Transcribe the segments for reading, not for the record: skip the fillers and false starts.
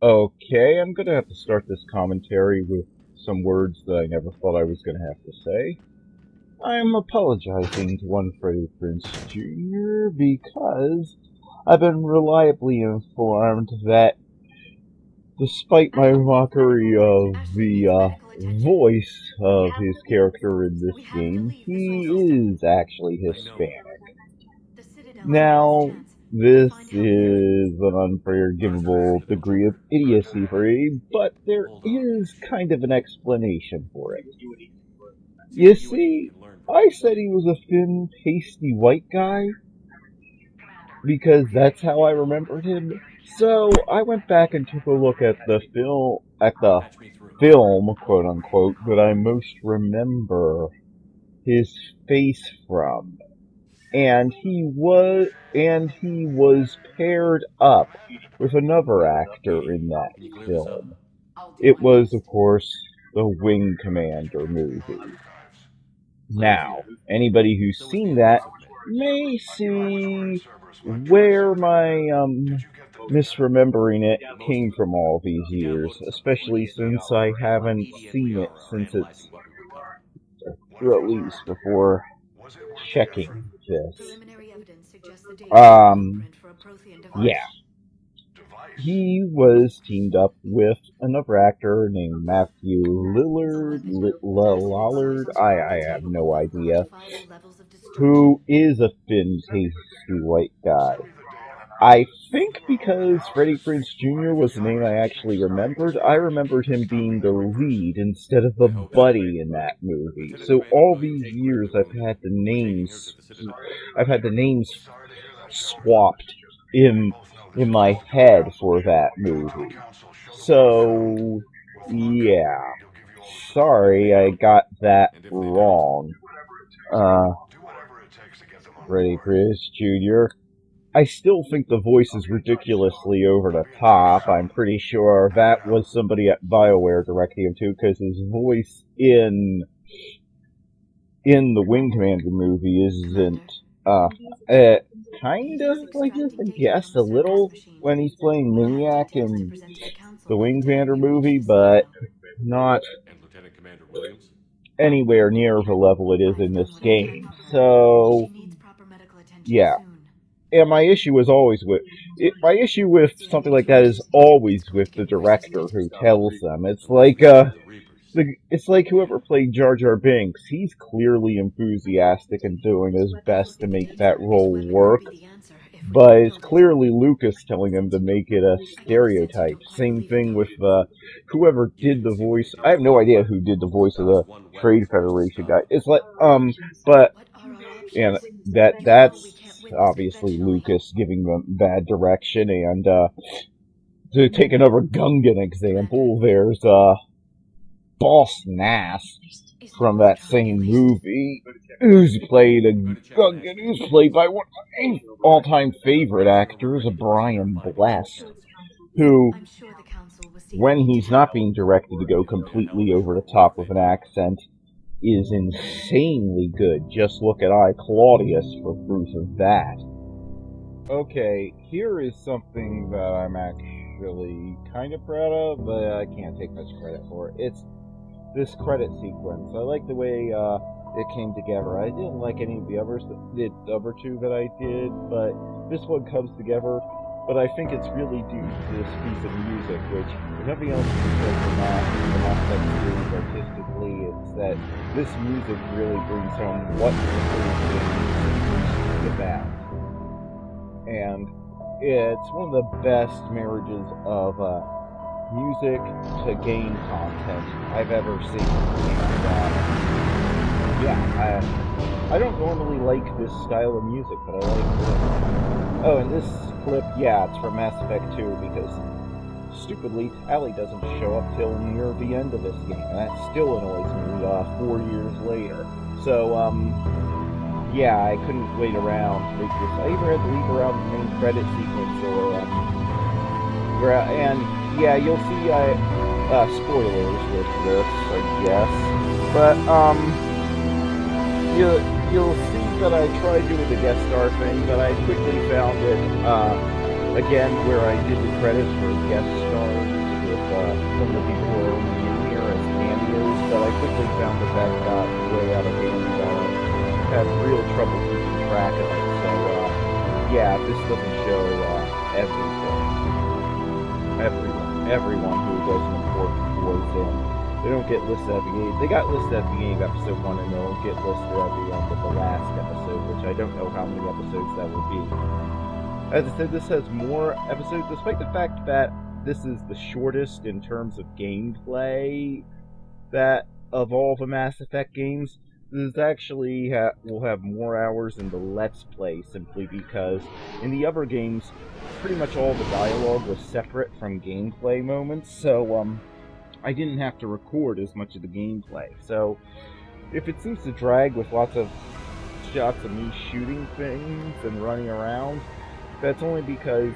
Okay, I'm gonna have to start this commentary with some words that I never thought I was gonna have to say. I'm apologizing to one Freddie Prince Jr. because I've been reliably informed that despite my mockery of the voice of his character in this game, he is actually Hispanic. Now, this is an unforgivable degree of idiocy for me, but there is kind of an explanation for it. You see, I said he was a thin, pasty white guy because that's how I remembered him. So I went back and took a look at the film, quote unquote, that I most remember his face from. And he was paired up with another actor in that film. It was, of course, the Wing Commander movie. Now, anybody who's seen that may see where my misremembering it came from all these years, especially since I haven't seen it since its release before checking this. Um, yeah. He was teamed up with another actor named Matthew Lillard. I have no idea. Who is a thin, pasty white guy. I think because Freddie Prinze Jr. was the name I actually remembered, I remembered him being the lead instead of the buddy in that movie. So all these years I've had the names swapped in my head for that movie. So yeah. Sorry, I got that wrong. Freddie Prinze Jr. I still think the voice is ridiculously over the top. I'm pretty sure that was somebody at BioWare directing him too, because his voice in the Wing Commander movie isn't kind of like this, I guess, a little when he's playing Maniac in the Wing Commander movie, but not anywhere near the level it is in this game. So, yeah. And my issue with something like that is always with the director who tells them. It's like whoever played Jar Jar Binks. He's clearly enthusiastic and doing his best to make that role work, but it's clearly Lucas telling him to make it a stereotype. Same thing with whoever did the voice. I have no idea who did the voice of the Trade Federation guy. It's like but and that's obviously Lucas giving them bad direction. And to take another Gungan example, there's Boss Nass from that same movie, who's played by one of my all-time favorite actors, Brian Blessed, who, when he's not being directed to go completely over the top with an accent, is insanely good. Just look at I, Claudius, for proof of that. Okay, here is something that I'm actually kind of proud of, but I can't take much credit for it. It's this credit sequence. I like the way it came together. I didn't like any of the other two that I did, but this one comes together. But I think it's really due to this piece of music, which, if nothing else, because we're not that serious artistically, it's that this music really brings home what the whole thing is about. And it's one of the best marriages of music to game content I've ever seen. And, I don't normally like this style of music, but I like it. Oh, and this clip, it's from Mass Effect 2, because, stupidly, Tali doesn't show up till near the end of this game, and that still annoys me 4 years later. So, I couldn't wait around to make this. I either had to leave around the main credit sequence, or, you'll see, spoilers with this, I guess. But, you'll see that I tried doing the guest star thing, but I quickly found it, again, where I did the credits for guest stars. some of the people who are only in here as cameos, but I quickly found that that got way out of hand. Had real trouble keeping track of it, so yeah, this doesn't show everyone who was an important voice in. They don't get listed at the beginning. They got listed at the beginning of episode 1, and they'll get listed at the end of the last episode, which I don't know how many episodes that will be. As I said, this has more episodes, despite the fact that this is the shortest in terms of gameplay that of all the Mass Effect games. This actually will have more hours in the Let's Play, simply because in the other games, pretty much all the dialogue was separate from gameplay moments, so I didn't have to record as much of the gameplay. So if it seems to drag with lots of shots of me shooting things and running around, that's only because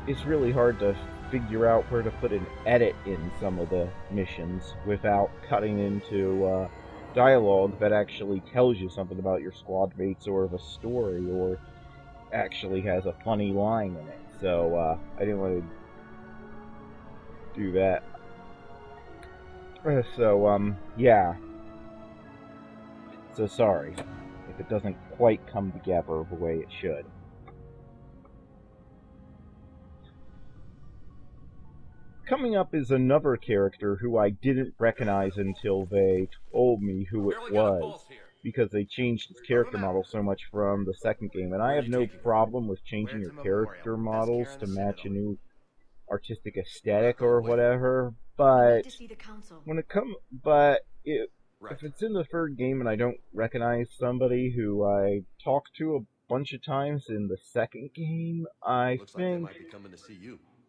it's really hard to figure out where to put an edit in some of the missions without cutting into dialogue that actually tells you something about your squad mates or the story, or actually has a funny line in it. So I didn't want to do that. So yeah. So sorry if it doesn't quite come together the way it should. Coming up is another character who I didn't recognize until they told me who it was, because they changed his character model so much from the second game, and I have no problem with changing your character models to match a new artistic aesthetic or whatever, but when it comes, if it's in the third game and I don't recognize somebody who I talked to a bunch of times in the second game, I think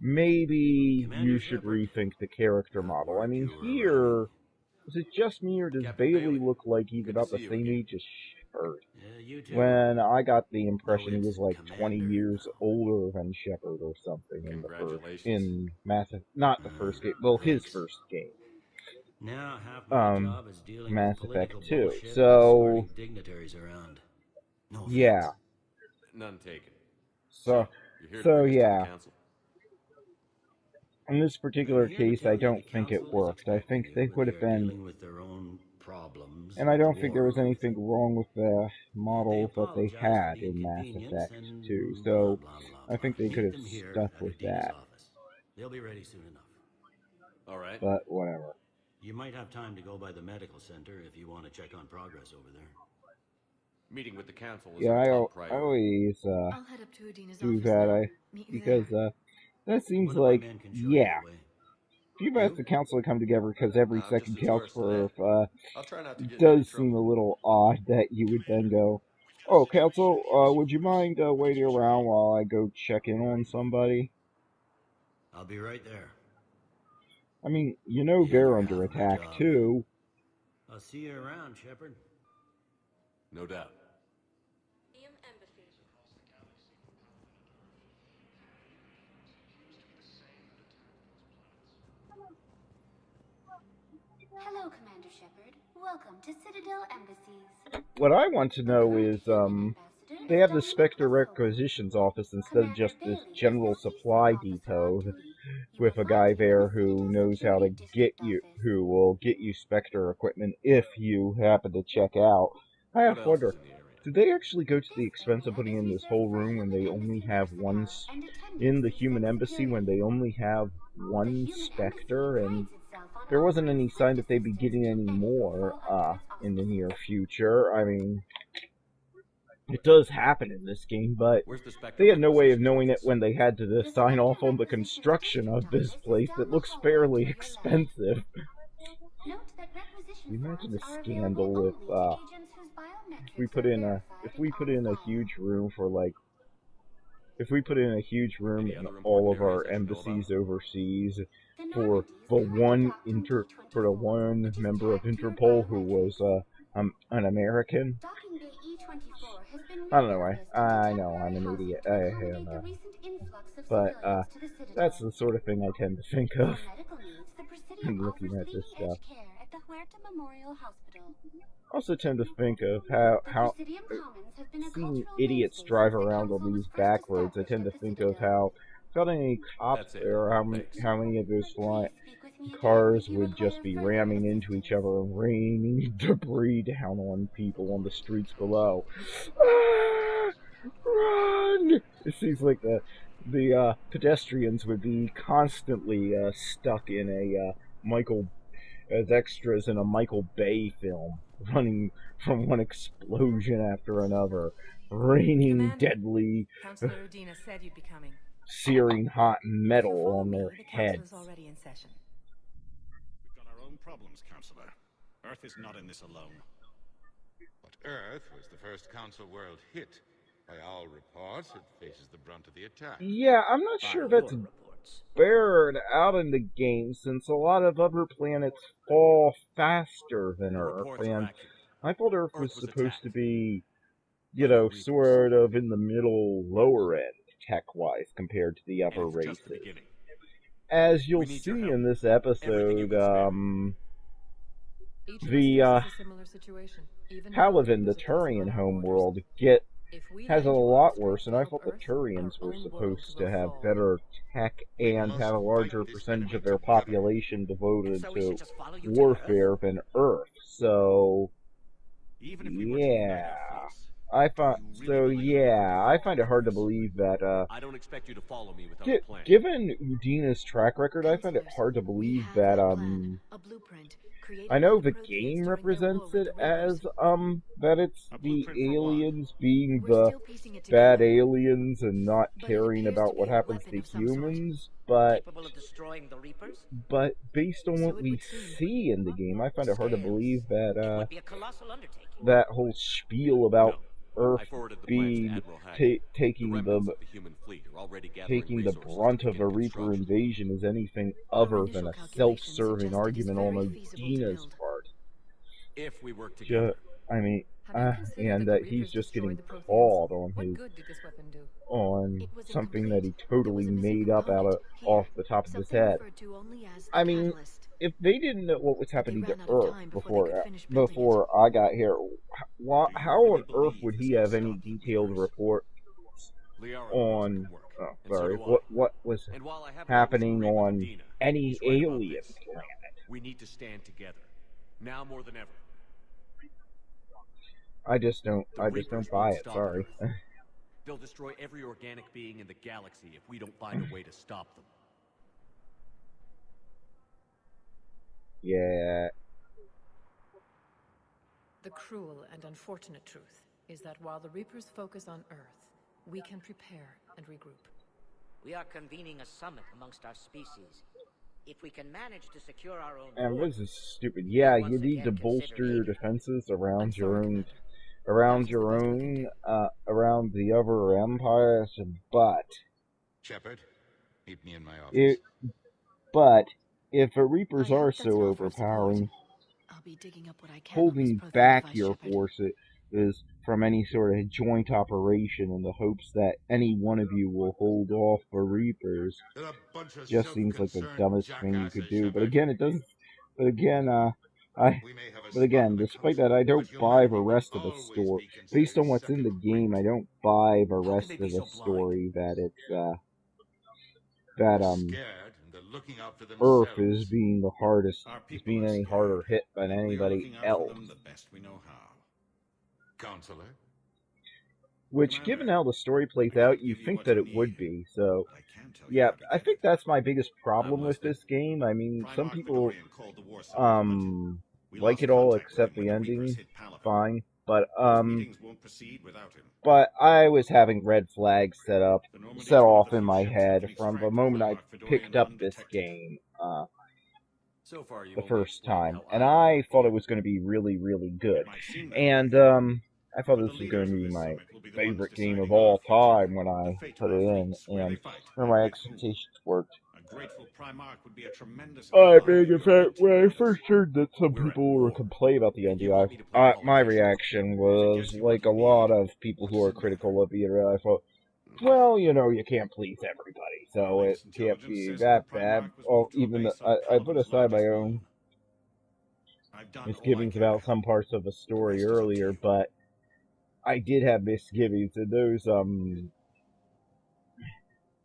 maybe you should rethink the character model. I mean, here, is it just me, or does Bailey look like he's about the same age as Shepard? When I got the impression he was like 20 years older than Shepard or something in the first, in not the first game, well, his first game. Now half my job is dealing Mass with Effect political 2. bullshit So, and dignitaries around. No yeah. offense. None taken. So yeah. In this particular case, I don't think it worked. I think they would have been... And I don't think there was anything wrong with the models that they had in Mass Effect 2, so I think they could have stuck with that. They'll be ready soon enough. All right. But whatever. You might have time to go by the medical center if you want to check on progress over there. Meeting with the council is yeah, I priority. always I'll head up to Udina's do office that, now. because that seems like, yeah. If you've asked the council to come together, because every second counts for it does seem a little odd that you would then go, oh, council, would you mind waiting around while I go check in on somebody? I'll be right there. I mean, you know they're under attack, too. I'll see you around, Shepard. No doubt. Hello, Commander Shepard. Welcome to Citadel Embassies. What I want to know is, they have the Spectre Requisitions Office instead of just this general supply depot with a guy there who knows how to get you, who will get you Spectre equipment if you happen to check out. I have to wonder, did they actually go to the expense of putting in this whole room when they only have one, in the human embassy when they only have one Spectre, and there wasn't any sign that they'd be getting any more, in the near future. I mean, it does happen in this game, but they had no way of knowing it when they had to sign off on the construction of this place that looks fairly expensive. Imagine a scandal if we put in a huge room for like, if we put in a huge room in all of our embassies overseas for the one member of Interpol who was an American. I don't know why. I know I'm an idiot. I am, but that's the sort of thing I tend to think of when looking at this stuff. I also tend to think of how seeing idiots drive around on these back roads, I tend to think of how got any cops That's it. there, Thanks. how many of those Please speak with me again cars if you would require just be further ramming into assistance. each other and raining debris down on people on the streets below. Ah, run! It seems like the pedestrians would be constantly stuck in a Michael as extras in a Michael Bay film, running from one explosion after another, raining Commander, deadly, Councillor Udina said you'd be coming. searing hot If you'll metal follow on me, their the council heads. is already in session. We've got our own problems, Councillor. Earth is not in this alone. But Earth was the first Council world hit. By all reports, it faces the brunt of the attack. Yeah, I'm not sure that's bared out in the game, since a lot of other planets fall faster than The Earth, reports are and accurate. I thought Earth Earth was was supposed attacked to be, by the Reapers. sort of in the middle, lower end, tech-wise, compared to the And upper it's just the races. beginning. As you'll We need your see help. in this Everything you episode, can spare. Each of the us faces a similar situation. Even now, Paladin, the Reapers are crossing Turian our homeworld, borders. If we has a lend you lot arms worse, to and I help thought the Earth, Turians our were own supposed world to have will fall. better tech and must have a larger fight this percentage of enemy their together. population devoted So we to should just follow you to Earth? warfare than Earth. So, Even if we were to unite yeah. our force, I find You really believe I find it hard to believe that I don't expect you to follow me without gi- a plan. given Udina's track record, I find it hard to believe that I know the game represents it as that it's A the blueprint for what? aliens being the bad aliens and not But it caring appears about to what be a happens to weapon of some sort. humans, but Capable of destroying the Reapers? based on So what it we would seem. see in the game, I find it hard to Scales. believe It that would be a colossal undertaking. that whole spiel about No. Earth I forwarded the plans to being Admiral Hackett. taking The the remnants of the human fleet are already gathering taking the resources brunt to of a begin Reaper construction. invasion is anything Our other initial than a calculations self-serving suggest it is argument on very feasible to Udina's build. part. If we work together. I mean, Have you considered and that that the he's Reapers just destroyed getting the Protheans? called on What his good did this weapon do? on It was something that he incomplete. totally There was a missing made up out of component here, off the top of his something head. referred to only as I a mean, catalyst. if they didn't know what was happening to ran out of Earth time before they could finish building it. before I got here, how really on Earth believe would this he can have any stop the detailed Reapers? report Liara believes it on can work, oh, and so sorry, do I. what was And while I haven't happening always agreed with on Udina, any he's right about alien this. planet? We need to stand together. Now more than ever. I just don't The buy Reapers won't it. stop Sorry. Earth. They'll destroy every organic being in the galaxy if we don't find a way to stop them. Yeah. The cruel and unfortunate truth is that while the Reapers focus on Earth, we can prepare and regroup. We are convening a summit amongst our species. If we can manage to secure our own And borders, this is stupid. Yeah, once you need to again bolster consider your aid. defenses I'm around your sorry, own, Commander. around That's your the best we can own, around the other empires. Shepard, meet me in my office. But if the Reapers I are hope that's so an offer of support. overpowering, I'll be digging up what I can on this holding Prothean back device, your Shepard. forces from any sort of joint operation in the hopes that any one of you will hold off the Reapers They're a bunch of just seems like the self-concerned dumbest thing you could jackasses, do. But Shepard. again, it doesn't. But again, I. We may have a But again, spot on the despite that, I council, don't but buy the humanity will rest of the always story. be considered Based on what's in the second game, rate. I don't buy the How can rest they of be the so blind? story that it's that They're scared and they're looking out for Earth themselves. is being the hardest, Our is people being are any scared. harder hit than We are anybody looking out for else. them the best we know how. Counselor, Which, given how the story plays I can't out, you give you think what that you it would need, be. So, but I can tell you yeah, how to I get think it. that's my biggest problem I'm with listening. this game. I mean, some Primarch people Valorian called the war signals, but we like lost it all contact with except him the when Reapers ending. hit Palaven. Fine, but Those meetings won't proceed without him. but I was having red flags The Normandy set off tried to in my shoot head techniques from the frankly moment by I Primarch picked Valorian up this undetected. game So far, you the only first explained time, how and I I work thought the it was going to be really, really good. It might seem that And way, I thought but this the was going leaders to of be this my summit will be the ones favorite game deciding of all our time future, when the I fate put of it our in, fleets, where they and fight, my and with who. expectations worked. A grateful Primarch would be a tremendous I ally mean, in in fact, your when I enterprise. first heard that some We're at people were war, complaining about the And you ending, want me to play my politician? reaction If it was gives you what like a you lot need, of people who what's are the matter? critical of it. I thought, well, you know, you can't please everybody, so Our it latest can't intelligence be says that that bad. Primarch was Oh, moved to a even base on I put Palaven's aside my largest own moon. I've done all I misgivings can about to some help. parts of the The story rest is up to earlier, you. but I did have misgivings, and those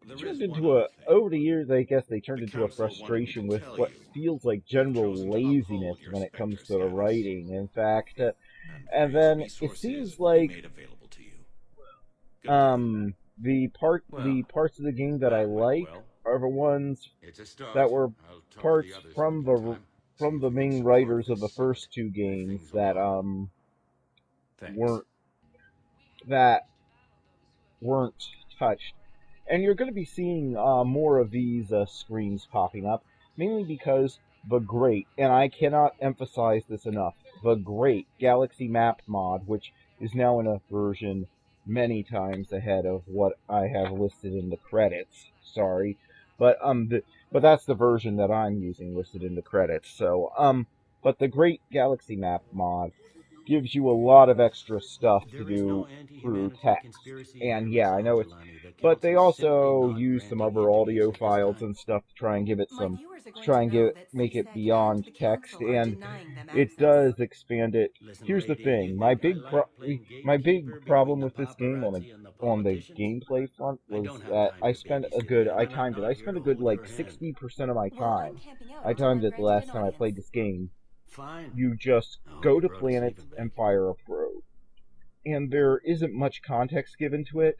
There turned is into one other thing. over the years, I guess they turned The into a council wanted me frustration to with tell what you feels like you've general chosen to laziness uphold your when it comes Spectre to the status. writing. In fact, and And then various it resources seems will be like made available to you. Good day. the Well, parts of the game that I that went like well. are the ones It's a start. that were I'll talk to parts the others from in the the meantime. from See the if we can main support writers of the this summit, first two move games things that along. weren't Thanks. that weren't touched. And you're going to be seeing more of these screens popping up, mainly because the great, and I cannot emphasize this enough, the great Galaxy Map mod, which is now in a version many times ahead of what I have listed in the credits. Sorry, but but that's the version that I'm using listed in the credits. So but the great Galaxy Map mod gives you a lot of extra stuff to There is no do through anti-humanity text. conspiracy And here, yeah, I Miss know it's, Altalani. The but they council's simply also not use some granting other audio interviews at this files time. and stuff to try and give it My some, viewers are going try to and know get, that make it CSEC beyond and the text, council are and denying them it access. does expand it. Listen, Here's the lady, thing, you think I like playing my big gatekeeper problem between the with this game paparazzi and the on the politicians? gameplay front I was don't have that time I to spent a babysit, good, ma'am, I and I'm timed it, not I here spent to a good hold like your hand. 60% of my Well, I'm time. camping out I until I'm timed it the granted last an time I audience. played this game. Fine. You just I hope go you to brought a planets sleeping and bag. fire a probe. And there isn't much context given to it.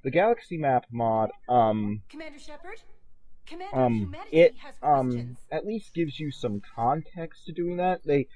The Galaxy Map mod, Commander Shepard? Commander, humanity it has questions. at least gives you some context to doing that. They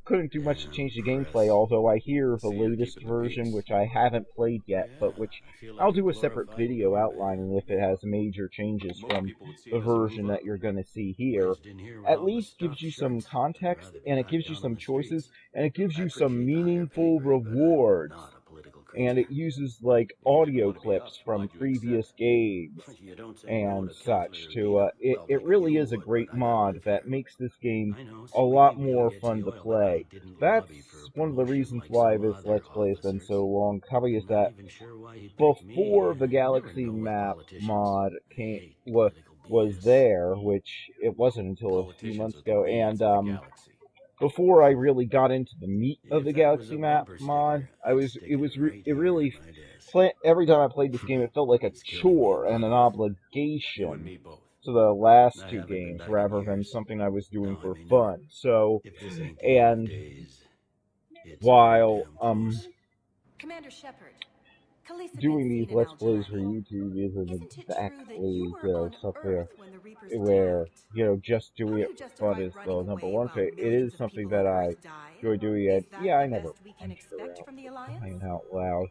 couldn't do much to And change the press. gameplay, although I hear the See you're latest keeping the version, peace. which I haven't played yet, Yeah, but which I feel like I'll a do a separate glorified video doorman. outlining if it has major changes Most from people would see the it as a move version up. that you're going to see here. Wedged in here with At all the least gives stuffed you some shirts. I'd context, rather be and it back gives you down some on the choices, streets. and it gives I you some appreciate the higher pay meaningful grade, but I'm rewards. not a political And creature. it uses like If you didn't audio want to be clips us, from why'd you previous accept? games You don't say no and to such Counselor to Vita. it Well, it maybe really you is a would, great but I gotta mod live that here. makes this game I know, a sweetie, lot we don't more get fun the to oil, but I play. didn't That's lobby for one of the promotion reasons like why some this other Let's Play has been officers. so long. Probably is I'm that not even sure why he picked me. before the Never Galaxy know with Map politicians. mod They came hate was political BS. there, which it wasn't until a few Politicians months are the ago, weeds and of the galaxy. before I really got into the meat of If the that was Galaxy a Map bumper mod, sticker, I'd stick it right it here really at my desk. every time I played this game, it felt like a It's killing me, chore and an Bob. You and obligation me both. to the last I two haven't been games back in rather than years. something I was doing No, I for may never. fun. So, If this ain't the end of and days, it's while pretty damn close. Commander Shepard, Khaleesi doing been these seen in Let's Al Plays for Jalani. YouTube isn't Isn't it true that exactly you were on something Earth when the Reapers where, attacked? you know, just How doing do it you for fun justify is the running number away one while thing. It millions is of something people that on I Earth die? enjoy doing. Is And that yeah, I the never best we can punch her expect out from the for Alliance? crying out loud.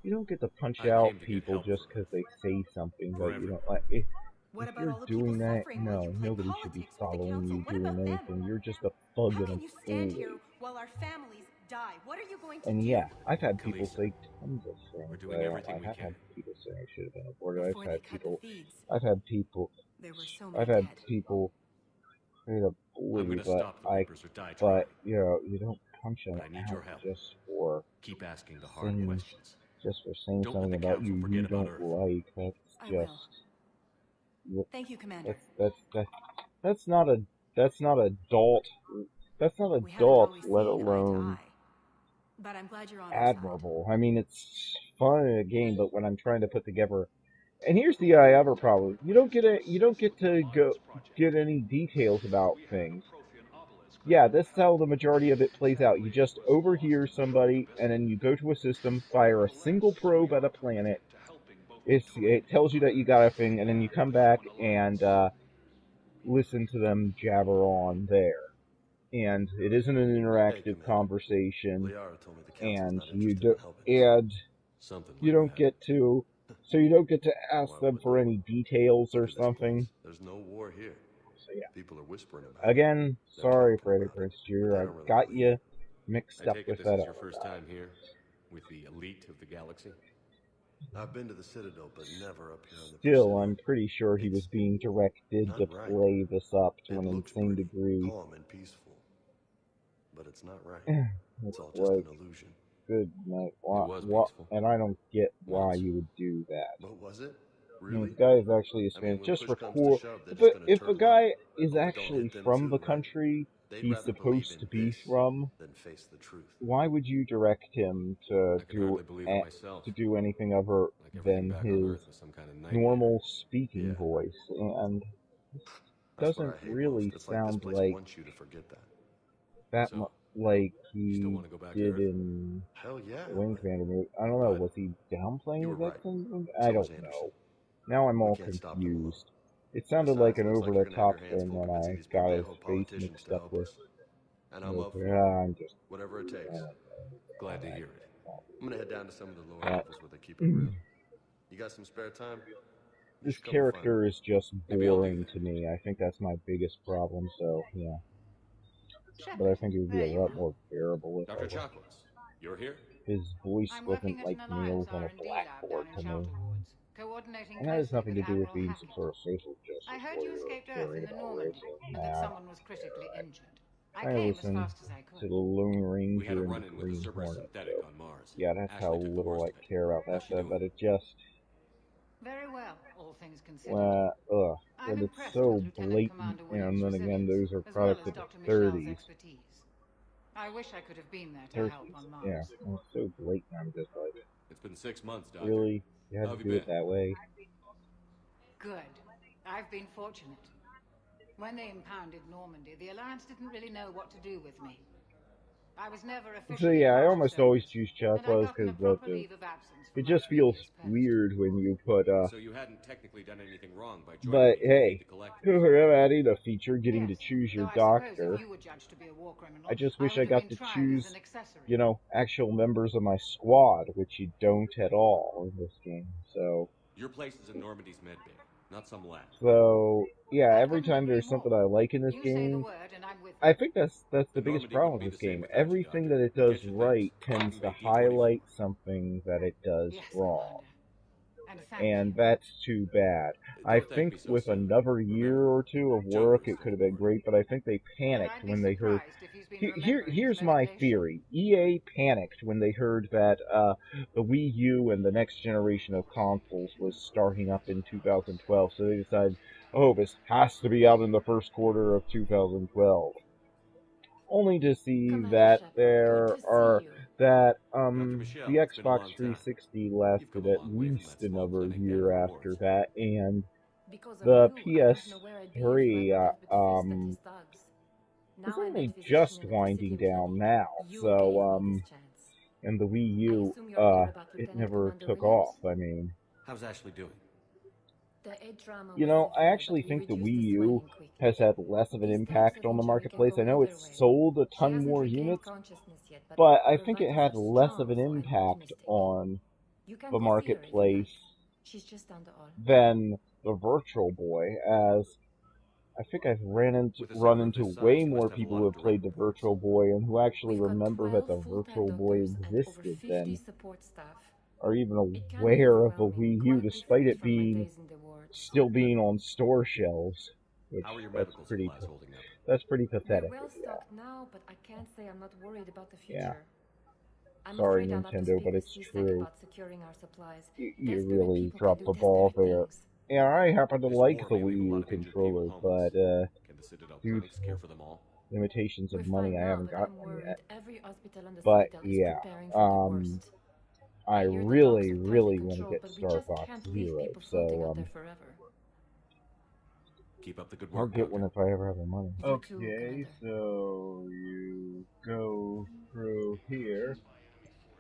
You don't get to punch I out came to get people help just for because they say something for that you don't everyone. like. What If about you're all the people doing that, suffering while you no, play nobody should be politics with the following council? you What doing about them? anything. You're just a thug How and can a you stand bully. here while our families die? What are you going to And do? yeah, I've had people Khaleesi, say tons of we're things. doing everything we I have had can. people say I should have been aborted. Before they cut the feeds, I've had people there were so I've many had dead. people say to I'm bully, gonna but stop the Reapers or die but trying. you know, you don't punch them But I need out your help. just for Keep asking the hard things, questions. just for saying Don't let something the about council you forget you about don't Earth. like. That's I will. just Thank you, Commander. that's not a that's not adult that's not We haven't adult, always let seen eye to alone eye, but I'm glad you're on our side. admirable. I mean, it's fun in a game, but when I'm trying to put together, and here's the other problem: you don't get to get any details about things. Yeah, this is how the majority of it plays out. You just overhear somebody, and then you go to a system, fire a single probe at a planet. It tells you that you got a thing, and then you come back and listen to them jabber on there. And it isn't an interactive conversation, and you don't get to, so you don't get to ask them for any details or something. There's no war here. So yeah. People are whispering about Again, sorry, Freddie Prinze Jr. I got you mixed I up take with it this that is your other first guy. time here with the elite of the galaxy. I've been to the Citadel, but never up here on the Still, Pacific. I'm pretty sure he was being directed Not to right. play this up to It an looks insane pretty degree. calm and peaceful, but it's not right. It's It's all just like, an illusion. good night. was peaceful. And I don't get why Once. you would do that. But was it? I mean, Really? the guy is actually a I mean, fan. when Just push comes to record. shove, they're just gonna If a turtle guy up. is But we don't actually hit them from too, the right? country, They'd he's rather believe supposed in to be this from, than face the truth. why would you direct him to I can hardly believe it myself. anything other Like everything than back on his Earth was some kind of nightmare. normal speaking Yeah. voice? And That's what doesn't I hate really most. It's like this sound place like wants you to forget that. that So, like you still he want to go back to did Earth? in Hell yeah. the Wing but Commander movie. I don't know, But was he downplaying you his were right. accent? So I was don't Anderson. know. Now I'm We all can't stop them alone. confused. It sounded Besides, like an looks like you're gonna have over-the-top your hands thing full when convincing I these got his pendejo face politicians mixed to up help with. us. And I'm up for it. I'm just Whatever it takes. Glad to hear it. I'm gonna head down to some of the lower Yeah. levels where they keep it real. You got some spare time? You this should come and find character me. is just Maybe I'll do boring that. to me. I think that's my biggest problem. So yeah, Shepard, but I think it would be there a you lot are. more bearable if Dr. Chocolates, you're here? his voice I'm wasn't working at like an Alliance nails on a R&D lab blackboard down to in me. Shelter Woods, coordinating And that has closely nothing to with do with Admiral being Hackett. some sort of social justice I heard you warrior escaped Earth in worried the about Normandy, racism. and that Nah, someone was critically injured. I I came as listened fast as I to could. the Lone We had Ranger a and the run-in with a Green Cerberus Hornet. synthetic So on Mars. yeah, that's how Ashley took the little I worst of it. care about that How's she stuff. doing? But it just, Very well, all things considered. ugh, I'm and it's impressed so with Lieutenant blatant. Commander And Williams' then again, resilience, those are as products well of as the Dr. Michelle's 30s. expertise. I wish I could have been there to help 30s. on Mars. Yeah, and it's so blatant. I'm just like, It's been 6 months, Doctor. really? You How had have to you do it been? that way? Good. I've been fortunate. When they impounded Normandy, the Alliance didn't really know what to do with me. I was never So officially yeah, I part of almost service, always choose and I'd Chocolates gotten a because proper leave of absence from it my just feels previous post. weird when you put So you hadn't technically done anything wrong by joining But me to defeat hey, the Collectors. whoever added a feature getting to Yes, choose your though I suppose doctor. if you were judged to be a war criminal, I just I wish would I have got been to tried as choose, an accessory. you know, actual members of my squad, which you don't at all in this game. Your place is in Normandy's medbay, not some lab. So yeah, I every couldn't time agree there's something more. I like in this You say the game, word and I'm with I you. think that's the The biggest Normandy problem wouldn't with be this the same game. without you, Everything Doctor. that it does Get your right things. tends to Activate D21. highlight something that it does Yes, wrong. Commander. And thank And you. that's too bad. I Don't thank think me so with soon. another year Remember, or two of Joker work, is it still could have been aboard. great, but I think they And panicked I'd be when they heard. surprised if he's been Here's remembering his my medication. theory. EA panicked when they heard that the Wii U and the next generation of consoles was starting up in 2012, so they decided, oh, this has to be out in the first quarter of 2012. Only to see Commander that Shepard, there good to are see you. that Dr. Michelle, the it's been a long Xbox time. 360 You've lasted come a at long way from least that small another clinic year down in the after wars. that, and Because of the you, I don't know where I'd be if you PS3 hadn't left with the fist at his thugs. is Now I only met physician just in the winding Presidium down clinic. now, You so gave me this chance. and the Wii I U assume you're here about it Lieutenant never Commander took Williams? off. I mean, How's Ashley doing? The aid drama you was know, I severe, actually but we think the reduced Wii the U swelling quickly. has had less of an These types impact of on the injury can marketplace. go I know either it's way. sold a She ton hasn't more regained units, consciousness yet, but I her think it vitals had are less of strong, an so I'm impact optimistic. on You can the go see her if you marketplace like. She's just down the hall. than the Virtual Boy, as I think I've With a run server of into this size, way you more must have a people lot who of have played the direct reports. Virtual Boy and who actually We've got remember 12 that the full-time Virtual Boy doctors and over existed 50 then, support staff. or even It can be aware of the overwhelming, Wii U, quite despite different it from my being days in the wards. still being on store shelves, which How are your that's medical pretty supplies holding up? that's pretty We're pathetic. well Yeah. stocked now, but I can't say I'm not worried about the Yeah. future. I'm Sorry, afraid I'll have to Nintendo, speak but with it's CSEC true. about securing our supplies. You Desperate really people dropped can the do ball desperate there. things. Yeah, I happen to This like war the may leave a Wii lot U of injured controller, people but homeless. Can the Citadel due clinics care for them all? to limitations We're of money, fine I now, haven't but got I'm one worried. yet. Every hospital on the But Citadel is yeah, preparing for the worst. I I hear the dogs really, are really tightly want to controlled, get but we Star just Fox can't leave Zero, people floating so out there forever. Keep up the good I'll work, get one Doctor. if I ever have the money. You too, Commander. So you go through here.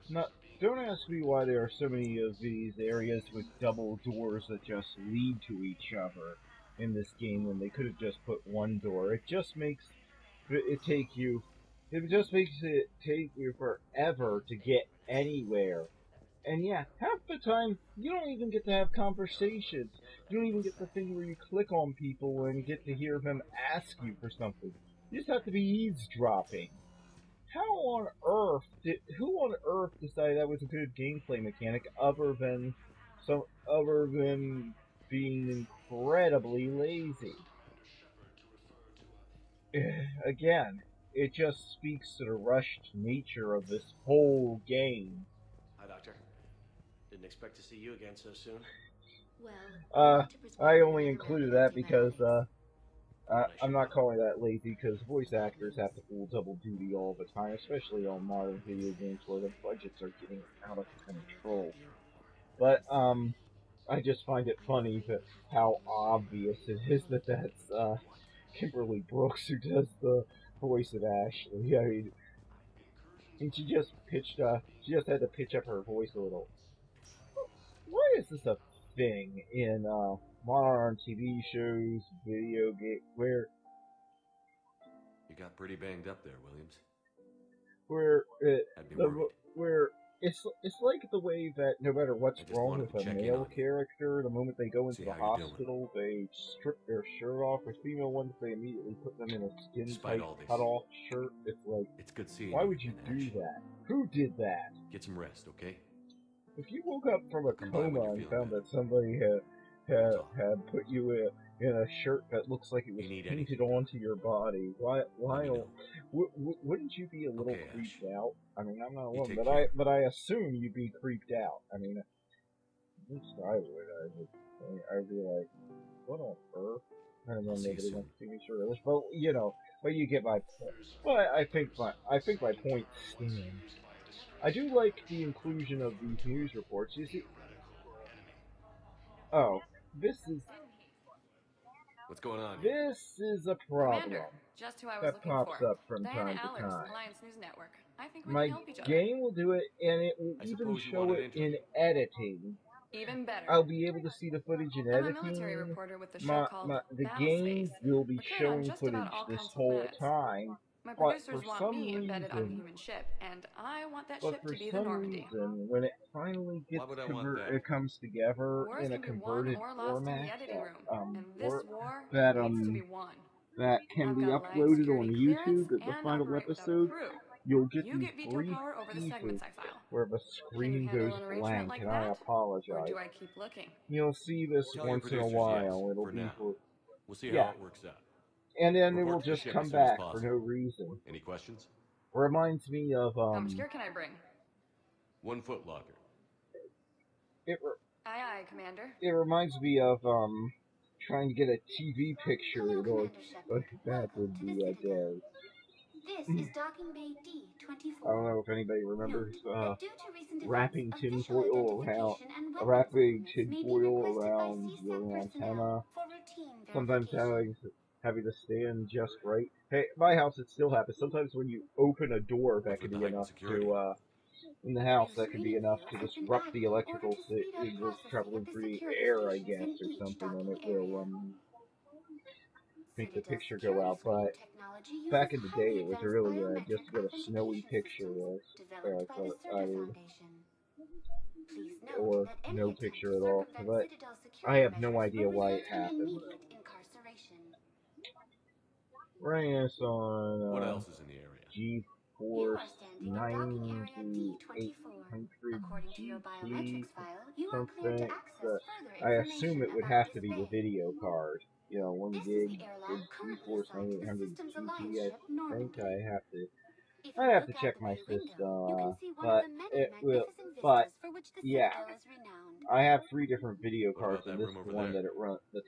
Now, don't ask me why there are so many of these areas with double doors that just lead to each other in this game when they could have just put one door. It just makes it take you. It just makes it take you forever to get anywhere. And yeah, half the time, you don't even get to have conversations. You don't even get the thing where you click on people and get to hear them ask you for something. You just have to be eavesdropping. Who on earth decided that was a good gameplay mechanic other than being incredibly lazy? Again, it just speaks to the rushed nature of this whole game. Hi, Doctor. Didn't expect to see you again so soon. Well, I only included that because, I'm not calling that lazy because voice actors have to pull double duty all the time, especially on modern video games where the budgets are getting out of control. But, I just find it funny that how obvious it is that that's, Kimberly Brooks who does the voice of Ashley. I mean, and she just had to pitch up her voice a little. Why is this a thing in, modern TV shows, video game, where You got pretty banged up there, Williams. where it's like the way that no matter what's wrong with a male character, the moment they go into the hospital, they strip their shirt off. With female ones, they immediately put them in a skin-tight cut-off shirt. It's like, it's good seeing why you would you in do action. that? Who did that? Get some rest, okay? If you woke up from a Come by when coma you're and feeling found better. that somebody had put you in a shirt that looks like it was painted onto your body, wouldn't you be a little creeped out? I mean, I'm not a woman, but I assume you'd be creeped out. I mean, at least I would. I'd be like, what on earth? I don't know, nobody wants to see me shirtless, but you know, but you get my point. But I think my point stands. I do like the inclusion of these news reports. You see, this is. What's going on? This is a problem Commander, just who I was that looking pops for. up from Diana time to Allers, time. Alliance News Network. I think we My can help each other. game will do it, and it will even suppose you show wanted it to in editing. Even better. I'll be able to see the footage in I'm a editing. military reporter with the show called The Battle game Space. will be We're carried on showing just footage about all this council whole planets. time. My But producers for want some me embedded on a reason, human ship, and I want that but ship for to be the some Normandy. reason, when it finally gets would I want that? it comes together Wars in a can be won converted or lost in the format, editing room, and this war that needs to be won. that can I've be got live uploaded on security YouTube clearance at the and final operate without a episode. crew. You'll get You these get veto brief power over the pieces segments I file. where the screen handle goes an arrangement blank, like and I that? Or apologize. do I keep looking? You'll see this Tell your once in a producers while. yes, It'll for be now. for We'll see yeah. how it works out. And then it Report will to the just ship come as soon as back for possible. no reason. Any questions? Reminds me of How much gear can I bring? 1 foot locker. It Aye, aye, Commander. reminds me of trying to get a TV picture or that would be a day. This is Docking Bay D-24. I don't know if anybody remembers Note that due to recent events, wrapping official tinfoil around identification and weapons wrapping permits may be tinfoil requested by around CSAT your personnel antenna. for routine Sometimes verification. having to stand just right. Hey, my house it still happens. Sometimes when you open a door, that can be enough to in the house that can be enough to disrupt the electrical signals traveling through the air, I guess, or something, and it will make the picture go out. But back in the day, it was really just to get a snowy picture, or no picture at all. But I have no idea why it happened. Running us on What else is in the area? GeForce 9800 GT something. I assume it would have to be the video card. You know, 1 gig GeForce 9800 GT. I think I'd have to check my system, but it will. But yeah, I have 3 different video cards, and this is the one that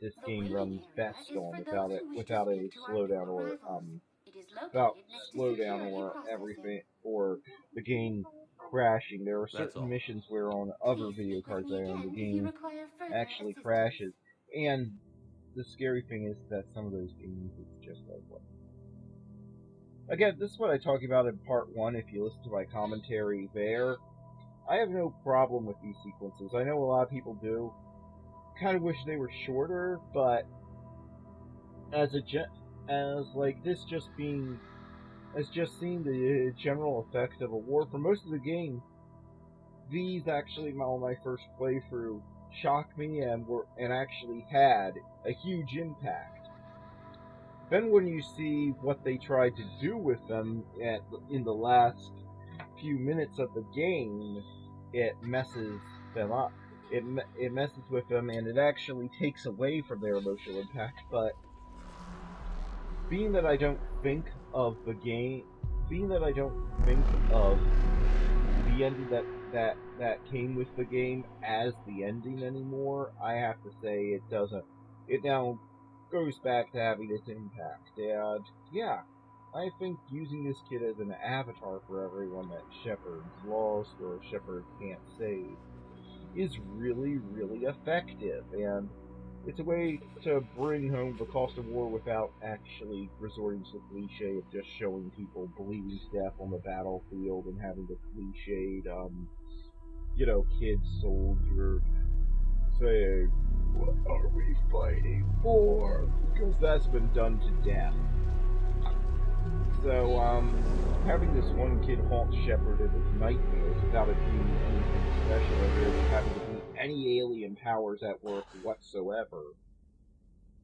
this game runs best on without a slowdown or everything or the game crashing. There are certain missions where on other video cards I own, the game actually crashes, and the scary thing is that some of those games it's just like what. Again, this is what I talk about in part 1, if you listen to my commentary there. I have no problem with these sequences. I know a lot of people do. Kind of wish they were shorter, but as just seeing the general effect of a war for most of the game, these actually, on my first playthrough, shocked me and actually had a huge impact. Then when you see what they tried to do with them in the last few minutes of the game, it messes them up. It messes with them, and it actually takes away from their emotional impact. But being that I don't think of the game, being that I don't think of the ending that came with the game as the ending anymore, I have to say it doesn't. It now goes back to having its impact. And yeah, I think using this kid as an avatar for everyone that Shepard's lost or Shepard can't save is really, really effective. And it's a way to bring home the cost of war without actually resorting to the cliche of just showing people bleeding to death on the battlefield and having the cliched, kid soldier saying, "What are we fighting for?" Because that's been done to death. So, having this one kid haunt Shepard in his nightmares without it being anything special or having to be any alien powers at work whatsoever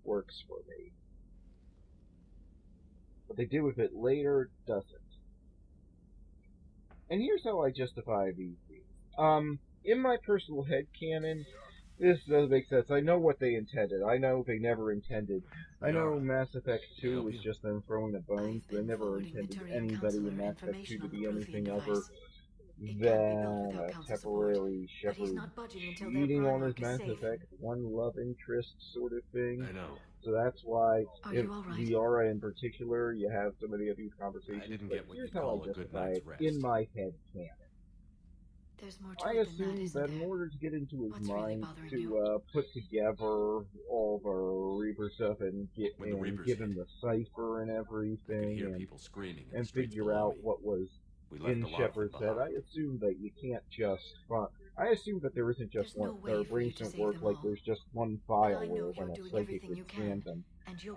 works for me. What they do with it later doesn't. And here's how I justify these things. In my personal headcanon, this doesn't make sense. I know what they intended. I know they never intended. I know Mass Effect 2 was just them throwing the bones. They never intended anybody in Mass Effect 2 to be anything other than a temporary Shepard cheating on his Mass Effect 1 love interest sort of thing. I know. So that's why, if Liara in particular, you have so many of these conversations. I didn't get what here's you how call I a good justify night's it rest. in my headcanon. I assume that in order to get into his mind to put together all the Reaper stuff and give him the cipher and everything and figure out what was in Shepard's head, I assume that you can't just I assume that there isn't just one. Their brains don't work like there's just one file where when a psychic would scan them.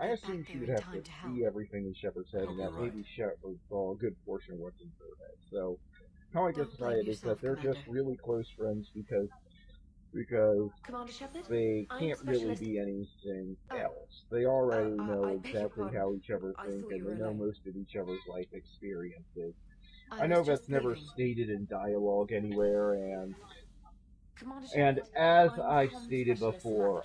I assume she would have to see everything in Shepard's head, and that maybe Shepard saw a good portion of what's in her head. So how I justify it is that they're just really close friends because they can't really be anything else. They already know exactly how each other think, and they know most of each other's life experiences. I know that's never stated in dialogue anywhere, and as I've stated before,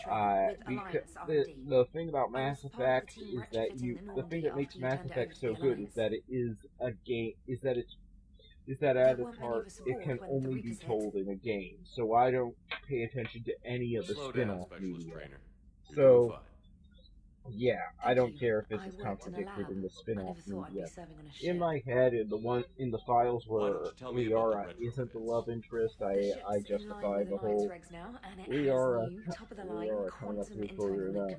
the thing about Mass Effect is that the thing that makes Mass Effect so good is that it is a game, is that at its heart, it can only be told in a game, so I don't pay attention to any of the spin-off media. So, yeah, I don't care if this is contradicted in the spin-off media. In my head, in the files where Liara isn't the love interest, I justify the whole Liara coming up to Victoria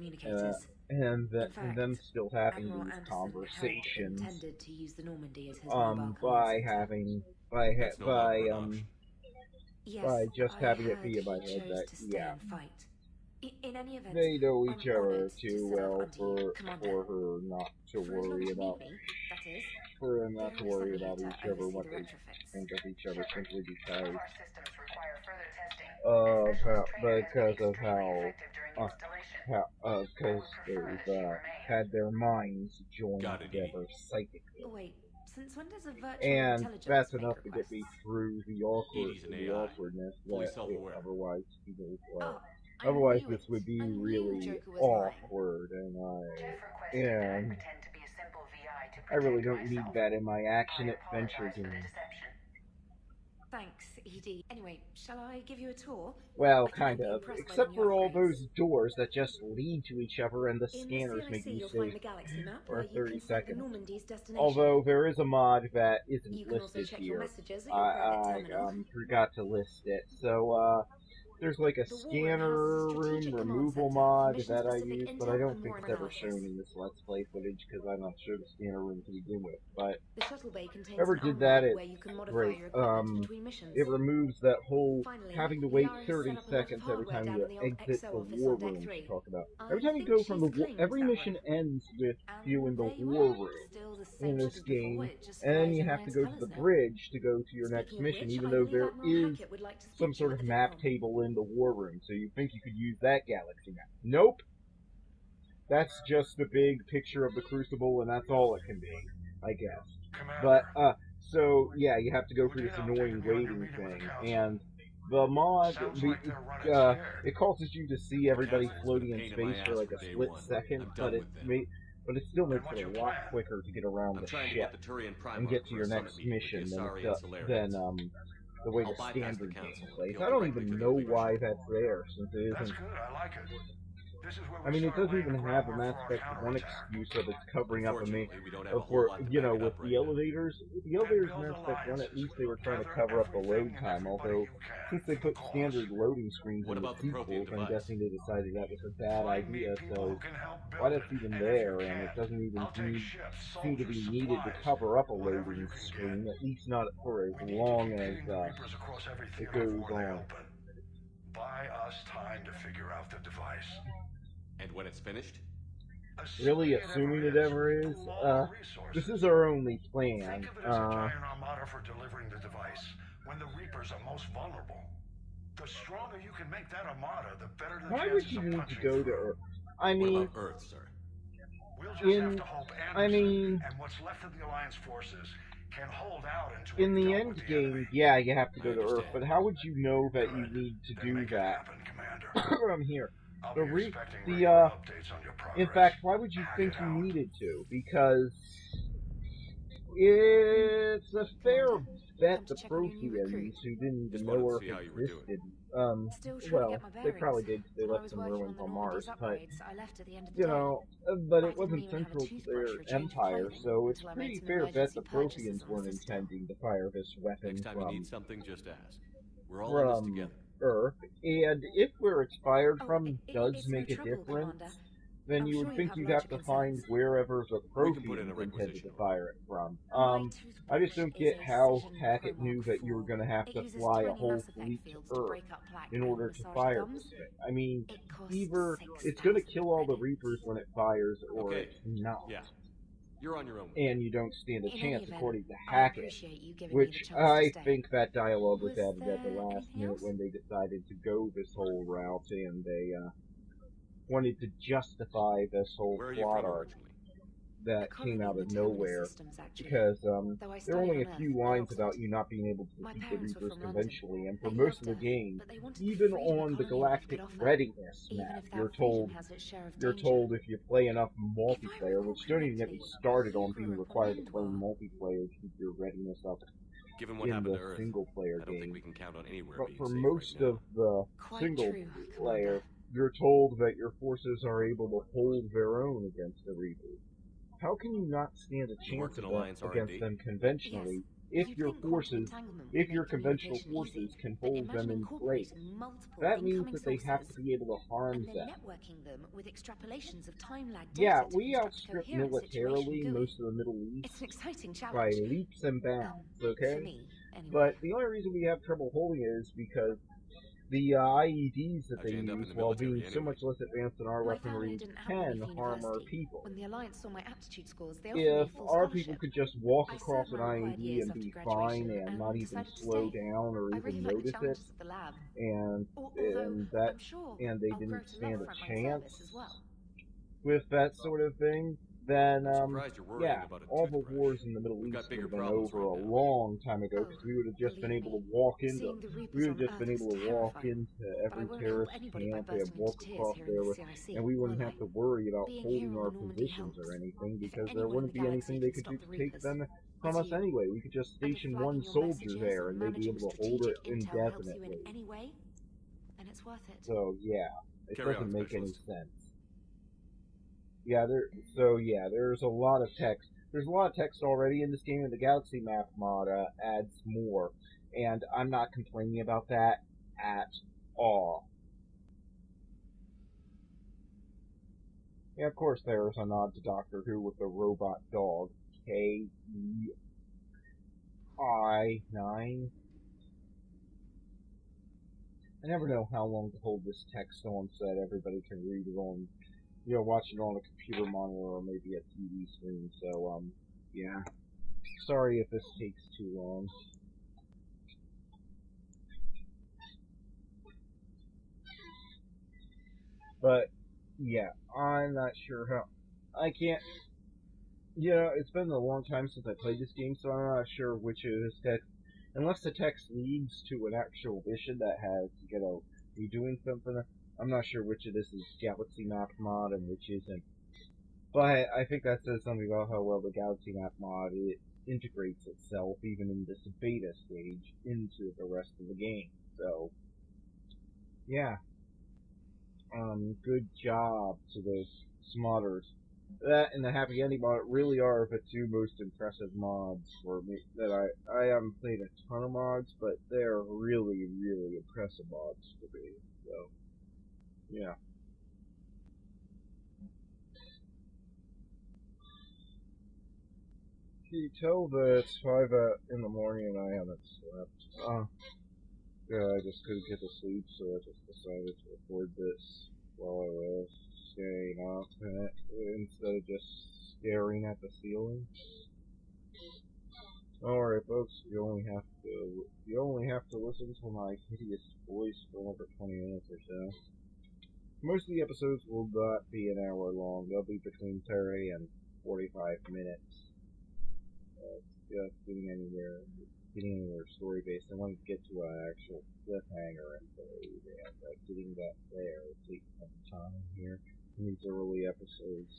and them still having these conversations by just having it be in my head that they know each other too well for her not to worry about each other, what they think of each other, simply because they've had their minds joined together psychically. Since when does a virtual and that's enough to get me through the awkwardness that otherwise this would be really awkward, and I really don't need that in my action-adventure game. Thanks, ED. Anyway, shall I give you a tour? Well, kind of. Except for all those doors that just lead to each other and the scanners make you save for 30 seconds. Although there is a mod that isn't listed here. I forgot to list it. So, there's like a scanner room removal mod that I use, but I don't think it's ever shown in this Let's Play footage because I'm not sure the scanner room to begin with. But whoever did that, it's great. It removes that whole having to wait 30 seconds every time you exit the war room to talk about. Every time you go from every mission ends with you in the war room in this game, and then you have to go to the bridge to go to your next mission, even though there is some sort of map table in the war room, so you think you could use that galaxy map. Nope. That's just a big picture of the Crucible, and that's all it can be, I guess. But, so, yeah, you have to go through this annoying waiting thing, and the mod, it causes you to see everybody floating in space for like a split second, but it still makes it a lot quicker to get around the ship and get to your next mission than the way the standard game plays. I don't even know why that's there, since it isn't. I mean, it doesn't even have a Mass Effect 1 excuse of it's covering up a main, Unfortunately, we don't have a whole for, lot to you back know, it with up the right now. elevators. With the elevators in Mass Effect 1, at least they were trying to cover up the load time, although since they put standard loading screens What in the about the Prothean sequels, I'm device? guessing they decided that was a bad idea, so why that's even there, and it doesn't even seem to be needed to cover up a loading screen, at least not for as long as it goes on. Buy us time to figure out the device. And when it's finished? Really, assuming it ever is? This is our only plan. Think of it as a giant armada for delivering the device when the Reapers are most vulnerable. The stronger you can make that armada, the better the Why chances would you of need to punching go to through. Earth? I mean, What about Earth, sir? We'll just have to hope Anderson and what's left of the Alliance forces can hold out until in we're the done end with the game, enemy. yeah, you have to go to Earth, but how would you know that you need to do that? From here. In fact, why would you think you needed to? Because it's a fair bet the Protheans, who didn't even know Earth existed, well, they probably did because they left some ruins on Mars, but, you know, but it wasn't central to their empire, so it's a pretty fair bet the Protheans weren't intending to fire this weapon Next time you need something, just ask. We're all in this together. Earth, and if where it's fired from does make a difference, then you would think you'd have to find wherever the Protheans intended to fire it from. I just don't get how Hackett knew that you were going to have to fly a whole fleet to Earth in order to fire this thing. I mean, either it's going to kill all the Reapers when it fires, or it's not. Yeah. You're on your own. And you don't stand a chance, according to Hackett, which I think that dialogue was added at the last minute when they decided to go this whole route, and they wanted to justify this whole plot arc that came out of nowhere, because there are only a few lines about you not being able to defeat the Reapers conventionally, and for most of the game, even on the Galactic Readiness map, you're told if you play enough multiplayer, which don't even get me started on being required to play multiplayer to keep your readiness up Given what in happened the to Earth, single-player I don't think game. we can count on anywhere But being for safe most right of the single-player, you're told that your forces are able to hold their own against the Reapers. How can you not stand a chance against them conventionally if your conventional forces can hold them in place? That means that they have to be able to harm them. Yeah, we outstrip militarily most of the Middle East by leaps and bounds, okay? But the only reason we have trouble holding it is because the IEDs that they use, while being so much less advanced than our weaponry, can harm our people. If our people could just walk across an IED and be fine and not even slow down or even notice it, and they didn't stand a chance with that sort of thing, then, yeah, all the wars in the Middle East would have been over a long time ago, because we would have just been able to walk into every terrorist camp and walk across there, and we wouldn't have to worry about holding our positions or anything, because there wouldn't be anything they could do to take them from us anyway. We could just station one soldier there, and they'd be able to hold it indefinitely. So, yeah, it doesn't make any sense. Yeah, there's a lot of text. There's a lot of text already in this game, and the Galaxy Map mod adds more. And I'm not complaining about that at all. Yeah, of course there's a nod to Doctor Who with the robot dog. KEI9. I never know how long to hold this text on so that everybody can read it on, watch it on a computer monitor or maybe a TV screen, so, yeah. Sorry if this takes too long. But, yeah, I'm not sure how... I can't... it's been a long time since I played this game, so I'm not sure which of this text... Unless the text leads to an actual mission that has, you doing something... I'm not sure which of this is Galaxy Map mod and which isn't. But I think that says something about how well the Galaxy Map mod integrates itself, even in this beta stage, into the rest of the game. So, yeah. good job to those modders. That and the Happy Ending mod really are the two most impressive mods for me. That I haven't played a ton of mods, but they're really, really impressive mods to me. So, yeah. Can you tell that it's 5 in the morning and I haven't slept? Yeah, I just couldn't get to sleep, so I just decided to record this while I was staying up instead of just staring at the ceiling. Alright folks, you only have to listen to my hideous voice for over 20 minutes or so. Most of the episodes will not be an hour long. They'll be between 30 and 45 minutes. Just getting anywhere story based. I wanted to get to an actual cliffhanger and getting that there will take some time here in these early episodes.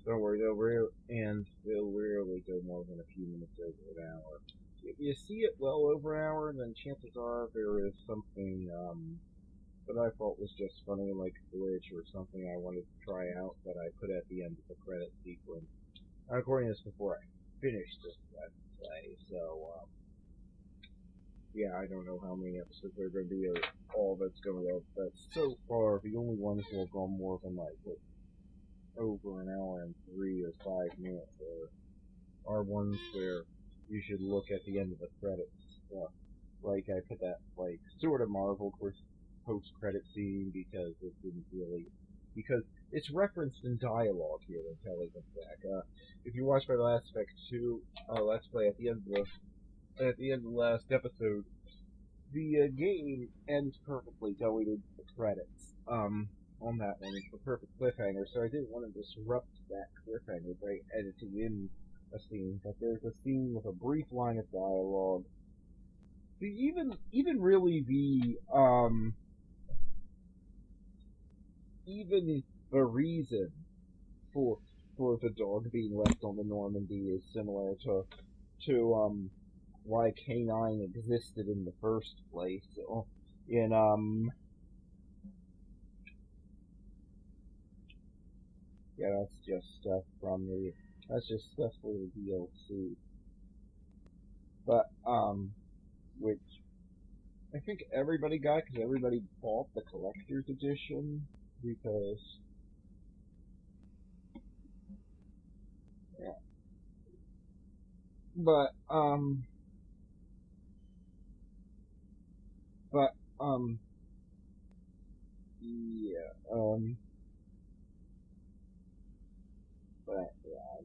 Don't worry, they'll rarely go more than a few minutes over an hour. If you see it well over an hour, then chances are there is something that I thought was just funny, like a glitch or something I wanted to try out that I put at the end of the credit sequence. I'm recording this before I finish this let's play, so yeah, I don't know how many episodes there are going to be, or all that's going to go, but so far, the only ones that have gone more than like over an hour and 3 or 5 minutes are ones where you should look at the end of the credits. Like I put that like sort of Marvel post-credit scene because it didn't really, because it's referenced in dialogue here when Kelly comes back. If you watch my Last Spec 2 Let's Play at the end of the last episode, the game ends perfectly going into the credits. On that one, it's the perfect cliffhanger, so I didn't want to disrupt that cliffhanger by editing in a scene, but there's a scene with a brief line of dialogue. Even the reason for the dog being left on the Normandy is similar to why K9 existed in the first place. Yeah, that's just stuff for the DLC. But, which I think everybody got, because everybody bought the collector's edition, because, yeah. But, I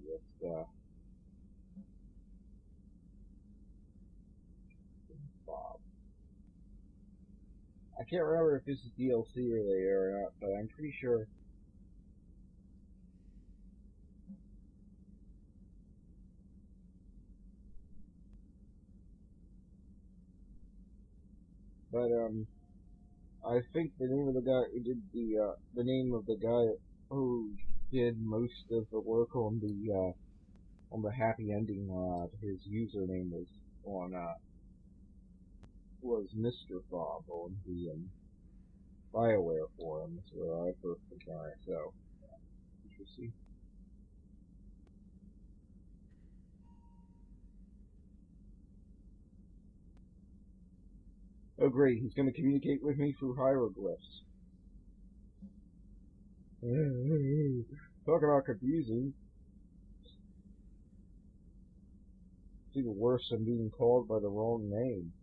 just, Bob. I can't remember if this is DLC or not, but I'm pretty sure. But, I think the name of the guy who did the name of the guy who did most of the work on the Happy Ending mod, his username was Mr. Bob on the BioWare forums where I first began, so interesting. Oh great, he's going to communicate with me through hieroglyphs. Talk about confusing. It's even worse than being called by the wrong name.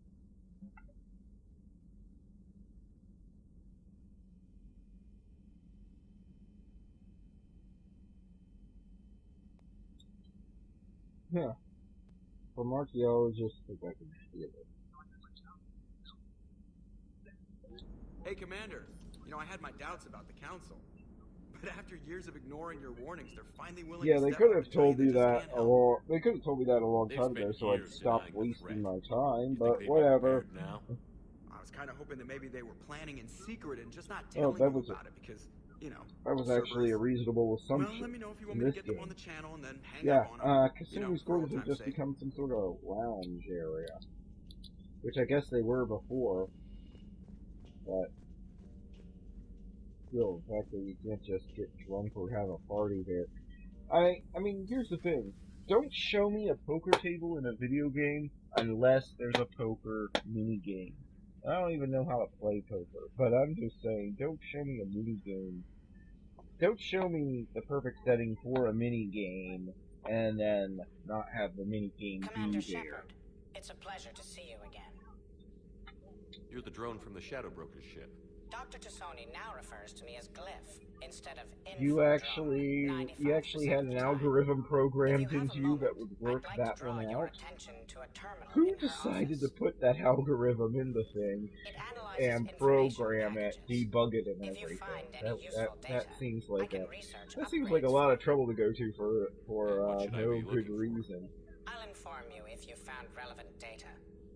Yeah. From archaeologists, I can feel it. Hey, Commander. You know, I had my doubts about the Council. But after years of ignoring your warnings, they're finally willing to they could have told me that a long. They could have told me that a long time ago, so I'd stop wasting my time. But whatever. Now? I was kind of hoping that maybe they were planning in secret and just not telling you about it because, you know. That was actually a reasonable assumption. Well, let me know if you want me to get them on the channel and then hang up on them. Casinos quarters have just become some sort of lounge area, which I guess they were before. But still, the fact that you can't just get drunk or have a party there. I mean, here's the thing. Don't show me a poker table in a video game unless there's a poker mini game. I don't even know how to play poker, but I'm just saying, don't show me a mini game. Don't show me the perfect setting for a mini game and then not have the mini game Commander be there. Shepard, it's a pleasure to see you again. You're the drone from the Shadow Broker's ship. Dr. Tassoni now refers to me as Glyph instead of You actually had an algorithm programmed into you that would work that one out? Who decided to put that algorithm in the thing and program it, debug it, and everything? That seems like a lot of trouble to go to for no good reason. I'll inform you if you found relevant data.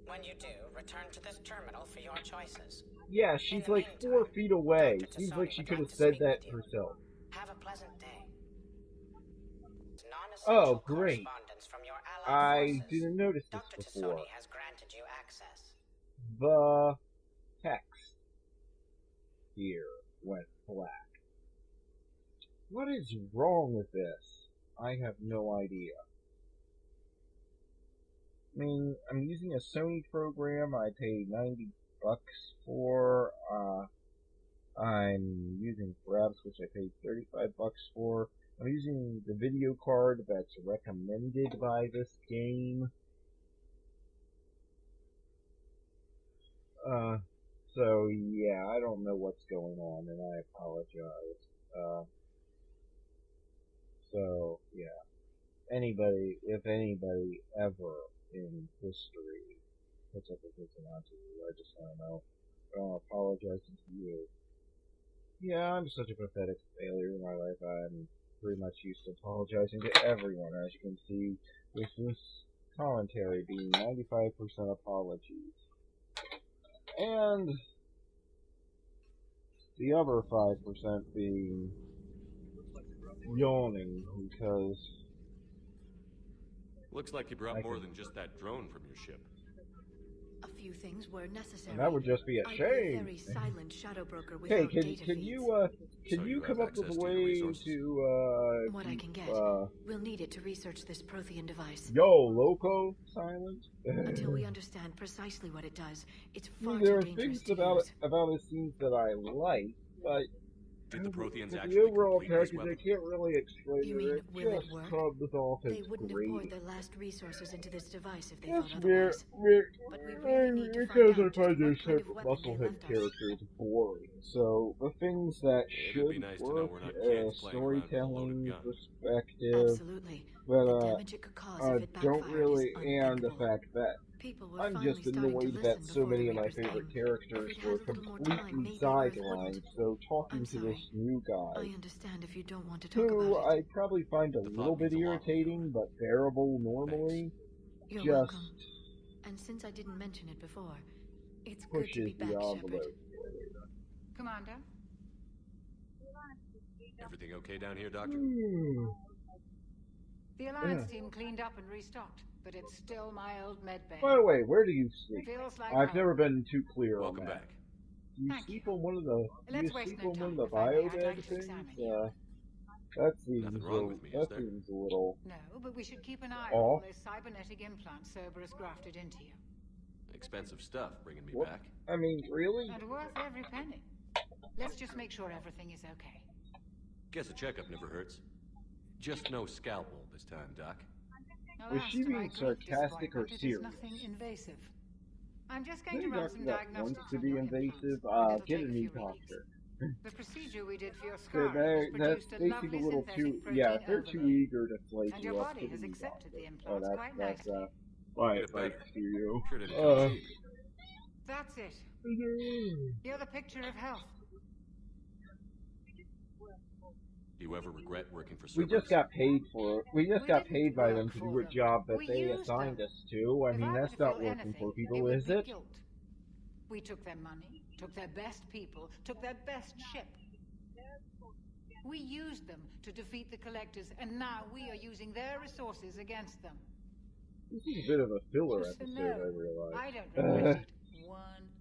When you do, return to this terminal for your choices. Yeah, she's like 4 feet away. Seems like she could have said that herself. Have a pleasant day. Oh, great. I didn't notice this before. Has granted you access. The text here went black. What is wrong with this? I have no idea. I mean, I'm using a Sony program I paid $90 for. I'm using Grabs, which I paid $35 for. I'm using the video card that's recommended by this game. So yeah, I don't know what's going on, and I apologize. So yeah, if anybody ever in history puts up with this amount of you, I just want to know. I don't apologize to you. Yeah, I'm such a pathetic failure in my life. I'm pretty much used to apologizing to everyone, as you can see, with this commentary being 95% apologies. And the other 5% being yawning because... Looks like you brought more than just that drone from your ship. A few things were necessary. And that would just be a shame. Very silent shadow broker Hey, without can you come up with a way to what I can get. We'll need it to research this Prothean device. Yo, loco, silent. Until we understand precisely what it does, it's far there are too dangerous things about it scenes that I like, but did the Protheans the actually overall complete this package, I weapon? can't really explain You it. mean, It will just it work? comes off as They wouldn't have great. poured their last resources into this device if they Yes, thought otherwise. But we really need to because find I out find what this kind type of of weapon they musclehead left us. character is boring. So the things that It'd be should nice to know work, we're not kids playing around with a storytelling loaded gun. perspective, Absolutely. but The damage it could cause if it don't backfired really, is and the unthinkable. fact that People were I'm finally just starting to annoyed listen that so before many the of my Reapers favorite came. characters If it were had a little more time, completely maybe the Earth sidelined. wouldn't. So talking I'm to sorry. this new guy, I understand if you don't want to talk who about it. I probably find a little bit irritating, but bearable normally, You're just welcome. And since I didn't mention it before, it's good to pushes be the back, envelope. Shepard. Commander? Everything okay down here, Doctor? The Alliance team cleaned up and restocked, but it's still my old med bay. By the way, where do you sleep? Feels like I've home. never been too clear Welcome on that. back. Do you sleep on one of the? Do you Let's waste sleep no on one of time. the If I may, bio I'd bed like to things? examine you. That seems Nothing wrong with me, is there? seems a little. No, but we should keep an eye on Off. all those cybernetic implants Cerberus grafted into you. Expensive stuff bringing me What? back. I mean, really? And worth every penny. Let's just make sure everything is okay. Guess a checkup never hurts. Just no scalpel this time, Doc. Now, Was as she to my being great sarcastic or disappointment, it is serious? nothing invasive. I'm just going Maybe to run Doctor some that diagnostics wants to on be your invasive. implants. It'll Get a take new few readings. doctor. The procedure we did for your So scar has that's produced a they lovely seem a little synthetic too. protein Yeah, if they're too overload. eager to flake And you your up, body get a has new accepted doctor. the implants quite nicely. Why Get it's it better. like to you. Sure didn't come cheap. That's it. You're the picture of health. Do you ever regret working for We Cerberus? just got paid for it. We just got didn't paid by them work to for do a them. job that We they used assigned them. us to. I If mean, I were that's to not feel working anything, for it people, would is be it? guilt. We took their money, took their best people, took their best ship. We used them to defeat the Collectors, and now we are using their resources against them. This is a bit of a filler Just a episode, no. I realize. I don't regret it. One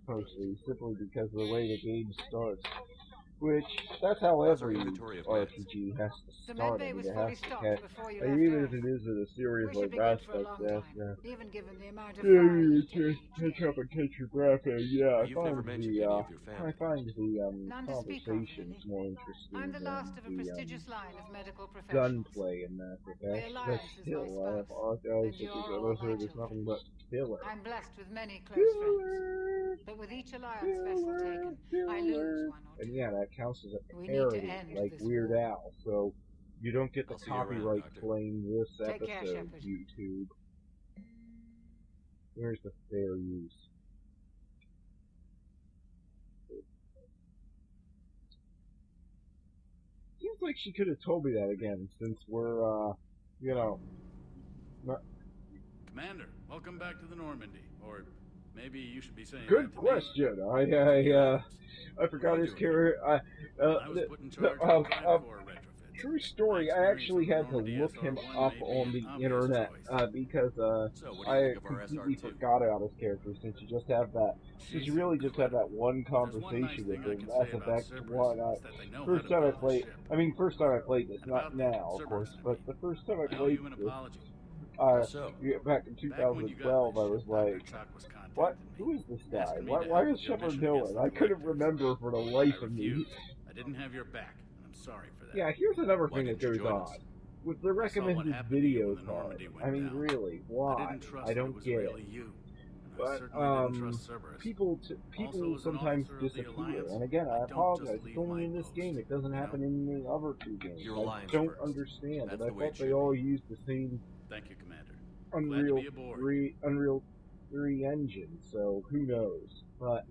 Mostly, simply because of the way the game starts. Which, that's how How's our every inventory of RPG has to The start. medbay I mean, was it fully has to stocked catch. before you Like, left even Earth. if it is in a series We should like be good for a Aspect, long yes, time, even given the amount of yeah, fire you you just catch up and catch your breath, and yeah, You've never mentioned any of your family. I find the None to speak of, conversations really. more interesting I'm the last of a than prestigious line of medical the professionals. gunplay in Mass The Effect. But Alliance is my still, I spouse, apologize and you're because all I've my heard there's children. nothing but filler. I'm blessed with many close friends, but with each Alliance vessel taken, I lose one or two. And yeah, that counts as a We need to parody, end like this Weird war. Al. So you don't get the I'll see you around, copyright Doctor. claim this Take care, episode, Shepard. YouTube. Where's the fair use? Seems like she could have told me that again, since we're, you know... Commander, welcome back to the Normandy. Or maybe you should be saying Good that to me. question. I forgot his character. I was put in charge of the Drive Corps retrofit. True story, I actually had to look him up on the internet because I completely forgot about his character since you just have that. Since you really just have that one conversation with him. Mass Effect 1. First time I played. I mean, first time I played this, not now, of course, but the first time I played this. Back in 2012, I was like, what? Who is this guy? Why is Shepard doing? I couldn't remember for the life of me. I didn't have your back, and I'm sorry for that. Yeah, here's another thing that goes on. With the recommended video the card, Normandy went I mean, down. really, why? I don't get it. But, people sometimes disappear, and again, I apologize, it's only in this game, it doesn't happen in the other two games. I don't understand, and I thought they all used the same Thank you, Commander. Unreal 3 engine, so who knows. But,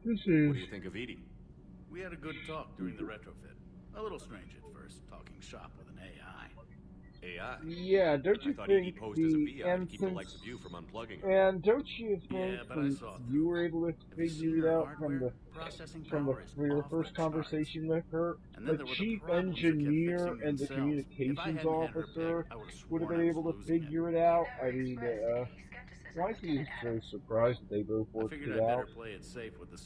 this is... What do you think of Edie? We had a good talk during the retrofit. A little strange at first, talking shop with an AI. AI? Yeah, don't you I thought think Edie posed as a the BI to keep the ensigns... likes of you from unplugging her. And don't you think Yeah, but I since saw you were able to figure it out from your first conversation with her, the chief engineer and the communications officer would have been able to figure it out? I mean, why is he so surprised that they both worked it out?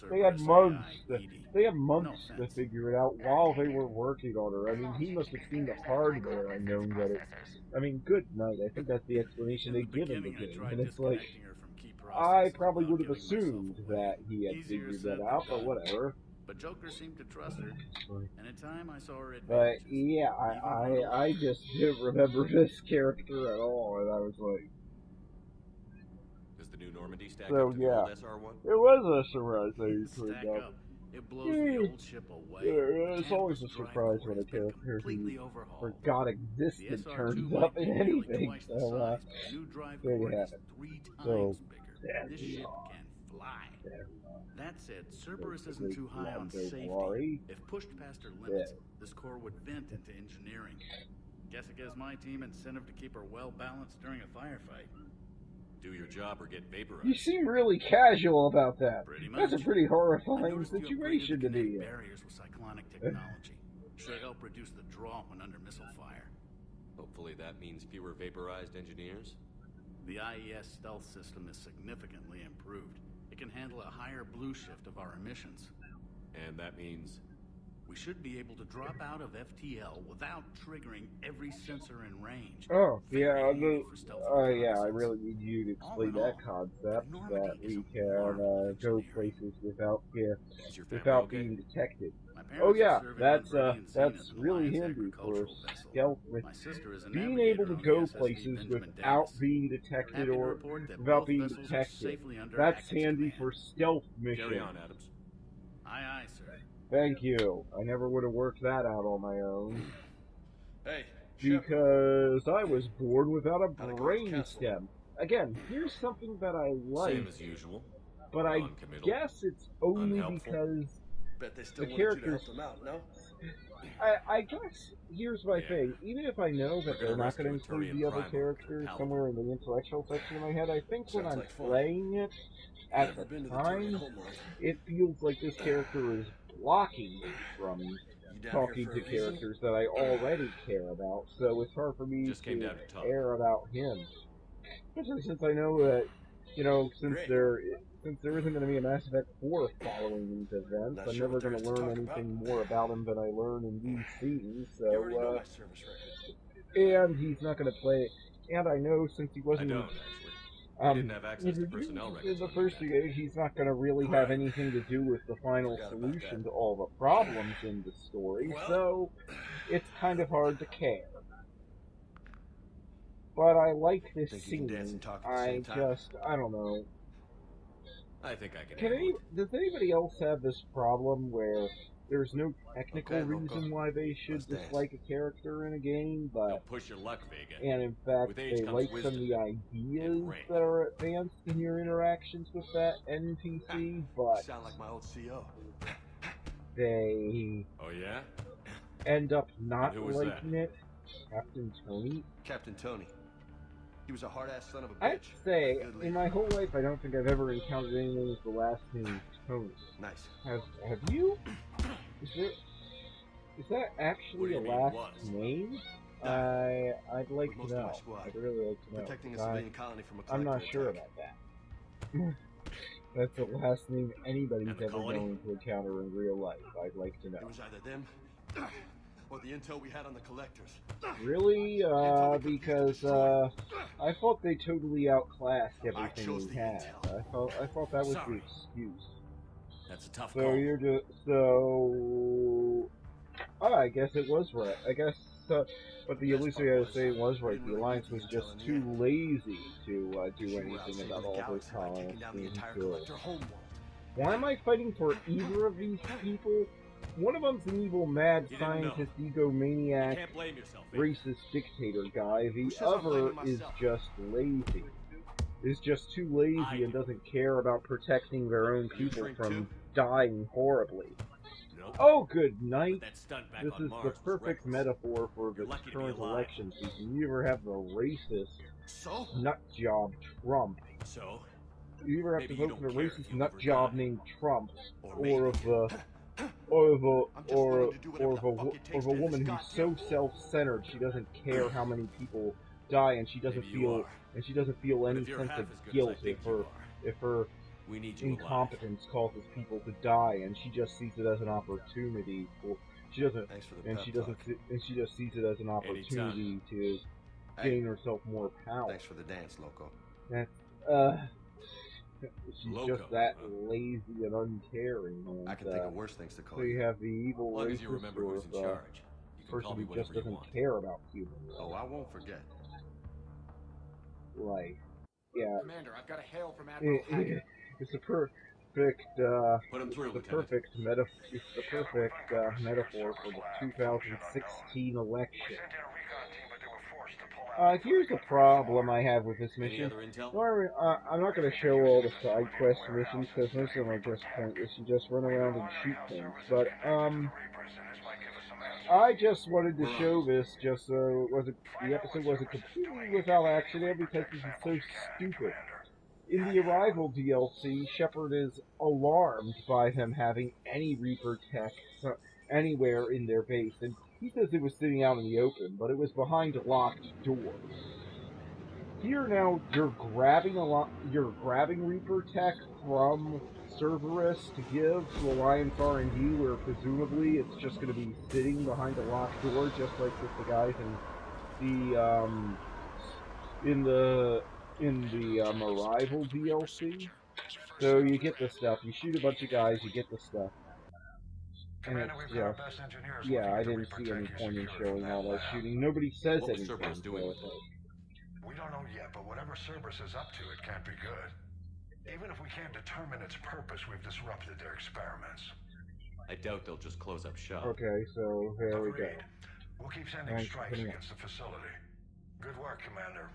They had months to figure it out while they were working on her. I mean, he must have seen the hardware and known that it... I mean, good night. I think that's the explanation they give in the game. And it's like, I probably would have assumed that he had figured that out, but whatever. But Joker seemed to trust her, and in time I saw her But yeah, I just didn't remember this character at all, and I was like... Does the new Normandy stack So up to yeah, the old SR1? it was a surprise that you turned up. It blows the old ship away. Yeah, it's always a surprise when a character who forgot existed turns up in anything. So, there you have it. So, there This we ship are. can fly. There we are. That said, Cerberus isn't too high on safety. If pushed past her limits, this core would vent into engineering. Guess it gives my team incentive to keep her well balanced during a firefight. Do your job or get vaporized. You seem really casual about that. That's a much. pretty I horrifying noticed you upgraded situation the to be kinetic in. barriers with cyclonic technology. Should help reduce the draw when under missile fire. Hopefully that means fewer vaporized engineers. The IES stealth system is significantly improved. It can handle a higher blue shift of our emissions. And that means... We should be able to drop out of FTL without triggering every sensor in range. Oh, yeah, yeah, I really need you to explain that concept, that we can go places without being detected. Oh yeah, that's really handy for stealth, being able to go places without being detected or without being detected. That's handy for stealth missions. Carry on, Adams. Aye, aye, sir. Thank you. I never would have worked that out on my own. Hey, because I was born without a brain stem. Again, here's something that I like. Same as usual. But I guess it's only because the characters... them out, no? I guess here's my thing. Even if I know that they're not going to include the other characters somewhere in the intellectual section of my head, I think when I'm playing it at the time, it feels like this character is blocking me from talking to characters that I already care about, so it's hard for me to care about him. Especially since I know that, you know, since they're since there isn't going to be a Mass Effect 4 following these events, I'm never going to learn anything more about him than I learn in these scenes, so, and he's not going to play, and I know since he wasn't... I don't, actually. I didn't have access to personnel records. In the first year, he's not going to really have anything to do with the final solution to all the problems in the story, so it's kind of hard to care. But I like this scene. I don't know. I think I can. Does anybody else have this problem where there's no technical reason why they should dislike a character in a game, but don't push your luck, Vega. And in fact they like some of the ideas that are advanced in your interactions with that NPC, but sound like my old CO. They end up not liking it. Captain Tony? Captain Tony. He was a hard-ass son of a bitch. I'd say, in my whole life, I don't think I've ever encountered anyone with the last name Tony. Nice. Have you? Is that actually a last name? I'd like to know. I'd really like to know. Protecting a civilian colony from a I'm not sure about that. That's the last name anybody's ever going to encounter in real life. I'd like to know. It was either them or the intel we had on the collectors. Really? Because I thought they totally outclassed everything we had. I thought that was the excuse. That's a tough call. So you're just I guess it was right. I guess, but the Illusory was saying was right. The Alliance was just too lazy to do anything about all those colonists being good. Why am I fighting for either of these people? One of them's an evil, mad scientist, egomaniac, racist dictator guy. The other is just lazy. Is just too lazy and doesn't care about protecting their own people from dying horribly. Oh, good night. This is the perfect metaphor for the current election season. You ever have the racist nutjob Trump. You ever have to vote for the racist nutjob named Trump, or of a woman who's so self-centered she doesn't care how many people die, and she doesn't feel any sense of guilt if her incompetence causes people to die, and she just sees it as an opportunity. She just sees it as an opportunity to gain herself more power. Thanks for the dance, Loco. She's just that lazy and uncaring. And, I can think of worse things to call so you have the evil racist or person who just doesn't care about humans. Oh, I won't forget. Like, yeah. Commander, I've got a hail from Admiral Hackett. It's a perfect, metaphor for the 2016 election. Here's the problem I have with this mission. I'm not going to show all the side quest missions, because most of them are just pointless. You just run around and shoot things. But, I just wanted to show this just so the episode wasn't completely without accident, because this is so stupid. In the Arrival DLC, Shepard is alarmed by them having any Reaper tech anywhere in their base, and he says it was sitting out in the open, but it was behind locked doors. Here now, you're grabbing Reaper tech from Cerberus to give to Alliance R&D, where presumably it's just going to be sitting behind a locked door, just like with the guys in the Arrival DLC. So you get the stuff, you shoot a bunch of guys, you get the stuff. And it's just, yeah, I didn't see any point in showing all that shooting. Nobody says anything. We don't know yet, but whatever Cerberus is up to, it can't be good. Even if we can't determine its purpose, we've disrupted their experiments. I doubt they'll just close up shop. Okay, so there we go. We'll keep sending strikes against the facility. Good work, Commander.